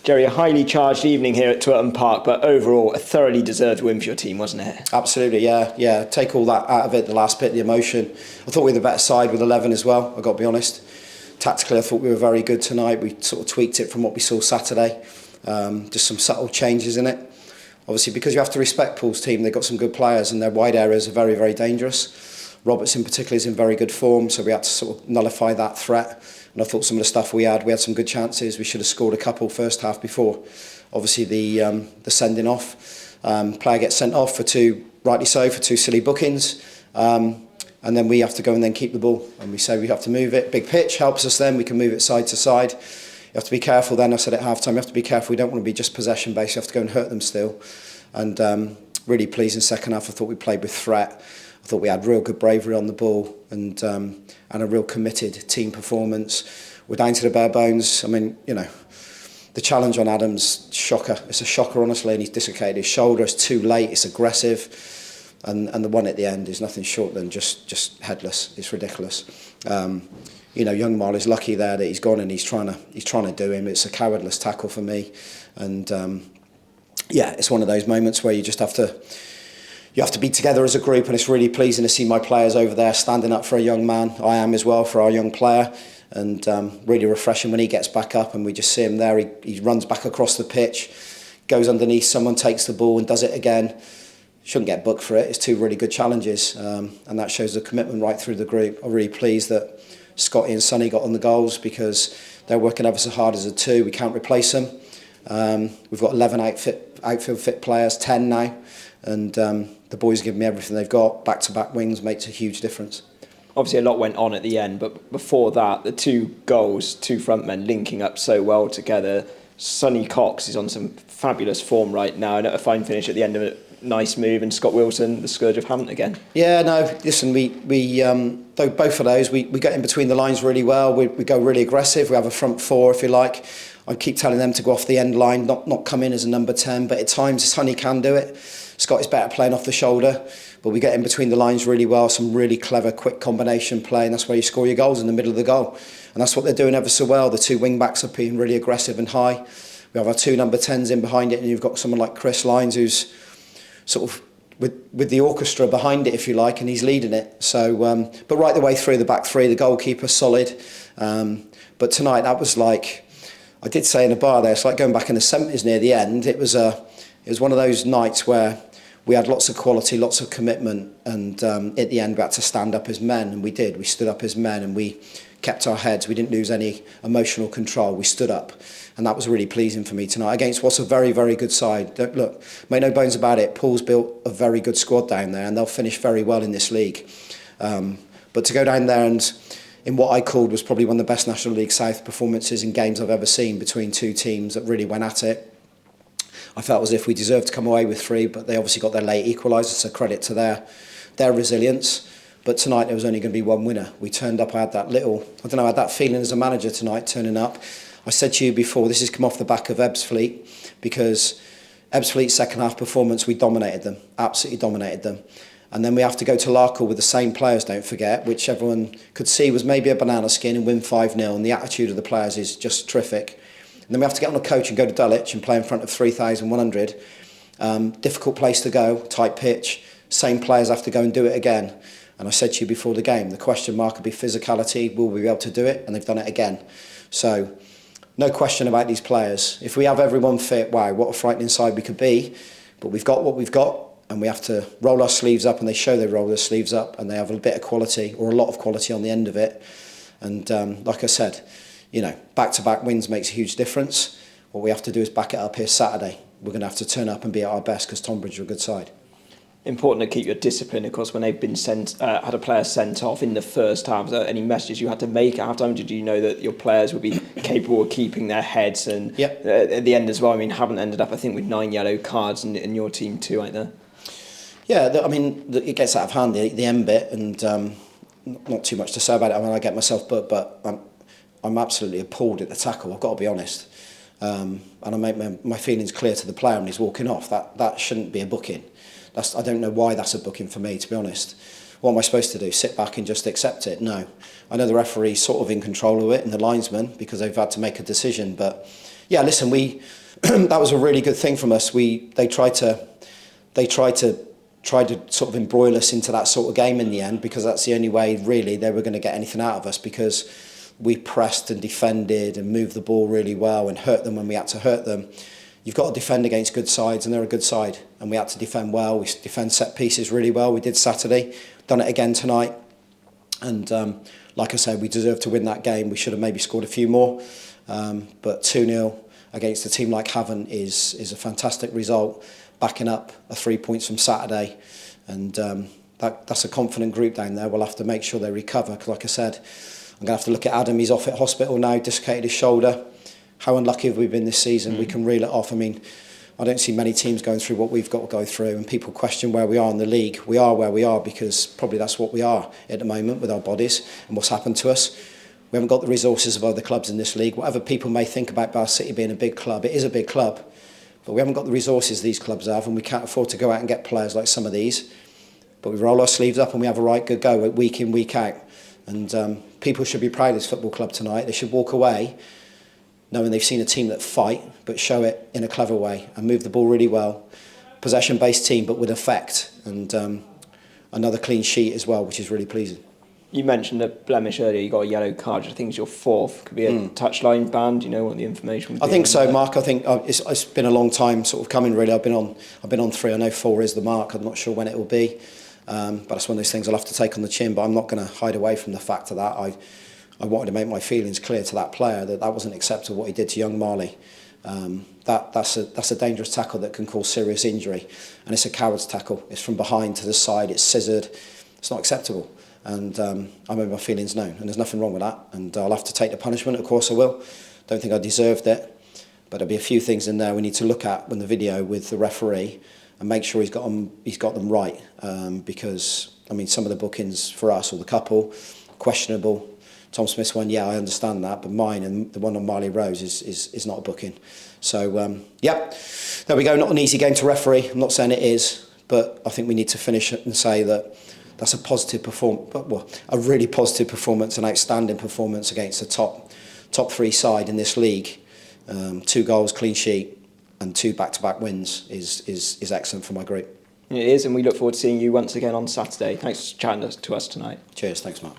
Jerry, a highly charged evening here at Twerton Park, but overall a thoroughly deserved win for your team, wasn't it? Absolutely, yeah. Take all that out of it, the last bit, the emotion. I thought we were the better side with 11 as well, I've got to be honest. Tactically, I thought we were very good tonight. We sort of tweaked it from what we saw Saturday. Just some subtle changes in it. Obviously, because you have to respect Paul's team, they've got some good players and their wide areas are very, very dangerous. Roberts in particular is in very good form, so we had to sort of nullify that threat. And I thought some of the stuff we had some good chances. We should have scored a couple first half before. Obviously, the sending off. Player gets sent off rightly so, for two silly bookings. And then we have to go and then keep the ball. And we say we have to move it. Big pitch helps us then. We can move it side to side. You have to be careful then. I said at half time, you have to be careful. We don't want to be just possession based. You have to go and hurt them still. And really pleasing second half. I thought we played with threat. I thought we had real good bravery on the ball and a real committed team performance. We're down to the bare bones. I mean, you know, the challenge on Adams, shocker. It's a shocker, honestly, and he's dislocated his shoulder. It's too late. It's aggressive, and the one at the end is nothing short than just headless. It's ridiculous. You know, young Marley's lucky there that he's gone and he's trying to do him. It's a cowardless tackle for me, and yeah, it's one of those moments where you just have to. You have to be together as a group, and it's really pleasing to see my players over there standing up for a young man. I am as well for our young player, and really refreshing when he gets back up and we just see him there. He runs back across the pitch, goes underneath someone, takes the ball and does it again. Shouldn't get booked for it. It's two really good challenges, and that shows the commitment right through the group. I'm really pleased that Scotty and Sonny got on the goals because they're working ever so hard as a two. We can't replace them. We've got 11 outfield fit players, 10 now, and the boys give me everything they've got. Back-to-back wings makes a huge difference. Obviously a lot went on at the end, but before that, the two goals, two front men linking up so well together. Sonny Cox is on some fabulous form right now, and a fine finish at the end of it. Nice move, and Scott Wilson, the scourge of Havant again. Yeah, no, listen, we both of those, we get in between the lines really well. We go really aggressive. We have a front four, if you like. I keep telling them to go off the end line, not come in as a number 10, but at times Sonny can do it. Scott is better playing off the shoulder, but we get in between the lines really well. Some really clever, quick combination play, and that's where you score your goals, in the middle of the goal. And that's what they're doing ever so well. The two wing backs are being really aggressive and high. We have our two number 10s in behind it, and you've got someone like Chris Lyons who's sort of with the orchestra behind it, if you like, and he's leading it. So, but right the way through the back three, the goalkeeper solid. But tonight, that was like, I did say in the bar there, it's like going back in the 70s near the end. It was one of those nights where we had lots of quality, lots of commitment, and at the end we had to stand up as men, and we did. We stood up as men, and we kept our heads. We didn't lose any emotional control. We stood up, and that was really pleasing for me tonight against what's a very, very good side. Look, make no bones about it, Paul's built a very good squad down there, and they'll finish very well in this league. But to go down there and in what I called was probably one of the best National League South performances in games I've ever seen between two teams that really went at it. I felt as if we deserved to come away with 3, but they obviously got their late equaliser, so credit to their resilience. But tonight there was only going to be one winner. We turned up, I had that feeling as a manager tonight, turning up. I said to you before, this has come off the back of Ebbsfleet, because Ebbsfleet's second half performance, we dominated them, absolutely dominated them. And then we have to go to Larkhall with the same players, don't forget, which everyone could see was maybe a banana skin, and win 5-0, and the attitude of the players is just terrific. And then we have to get on a coach and go to Dulwich and play in front of 3,100. Difficult place to go, tight pitch. Same players have to go and do it again. And I said to you before the game, the question mark would be physicality. Will we be able to do it? And they've done it again. So, no question about these players. If we have everyone fit, wow, what a frightening side we could be. But we've got what we've got, and we have to roll our sleeves up, and they show they roll their sleeves up, and they have a bit of quality, or a lot of quality on the end of it. And like I said, you know, back-to-back wins makes a huge difference. What we have to do is back it up here Saturday. We're going to have to turn up and be at our best, because Tonbridge are a good side. Important to keep your discipline, of course, when they've been had a player sent off in the first half. Was there any messages you had to make at half-time? Did you know that your players would be capable of keeping their heads? And yep. At the end as well, I mean, Havant ended up, I think, with 9 yellow cards, and your team too, right there. Yeah, I mean, it gets out of hand, the end bit, and not too much to say about it. I mean, I get myself booked, but I'm absolutely appalled at the tackle, I've got to be honest. And I make my feelings clear to the player when he's walking off. That shouldn't be a booking. I don't know why that's a booking for me, to be honest. What am I supposed to do? Sit back and just accept it? No. I know the referee's sort of in control of it, and the linesman, because they've had to make a decision, but Yeah, listen, that was a really good thing from us. They tried to sort of embroil us into that sort of game in the end, because that's the only way really they were going to get anything out of us, because we pressed and defended and moved the ball really well and hurt them when we had to hurt them. You've got to defend against good sides, and they're a good side, and we had to defend well. We defend set pieces really well. We did Saturday, done it again tonight, and like I said, we deserved to win that game. We should have maybe scored a few more, but 2-0 against a team like Havant is a fantastic result, backing up a 3 points from Saturday, and that's a confident group down there. We'll have to make sure they recover, because like I said, I'm going to have to look at Adam. He's off at hospital now, dislocated his shoulder. How unlucky have we been this season? We can reel it off. I mean, I don't see many teams going through what we've got to go through, and people question where we are in the league. We are where we are because probably that's what we are at the moment with our bodies and what's happened to us. We haven't got the resources of other clubs in this league. Whatever people may think about Bath City being a big club, it is a big club, but we haven't got the resources these clubs have, and we can't afford to go out and get players like some of these. But we roll our sleeves up and we have a right good go week in, week out. And people should be proud of this football club tonight. They should walk away knowing they've seen a team that fight, but show it in a clever way and move the ball really well. Possession-based team, but with effect. And another clean sheet as well, which is really pleasing. You mentioned a blemish earlier. You got a yellow card, which I think is your fourth. Could be a touchline ban. Do you know what the information would be? I think so, Mark. I think it's been a long time sort of coming, really. I've been on 3. I know 4 is the mark. I'm not sure when it will be. But that's one of those things I'll have to take on the chin. But I'm not going to hide away from the fact of that. I wanted to make my feelings clear to that player that wasn't acceptable what he did to young Marley. That's a dangerous tackle that can cause serious injury, and it's a coward's tackle. It's from behind to the side. It's scissored. It's not acceptable, and I made my feelings known. And there's nothing wrong with that. And I'll have to take the punishment. Of course, I will. Don't think I deserved it, but there'll be a few things in there we need to look at when the video with the referee and make sure he's got them right. Because I mean, some of the bookings for us or the couple questionable. Tom Smith's one, yeah, I understand that, but mine and the one on Marley Rose is not a booking. So, yeah, there we go. Not an easy game to referee. I'm not saying it is, but I think we need to finish it and say that that's a positive a really positive performance, an outstanding performance against the top 3 side in this league. 2 goals, clean sheet, and 2 back-to-back wins is excellent for my group. It is, and we look forward to seeing you once again on Saturday. Thanks for chatting to us tonight. Cheers, thanks, Mark.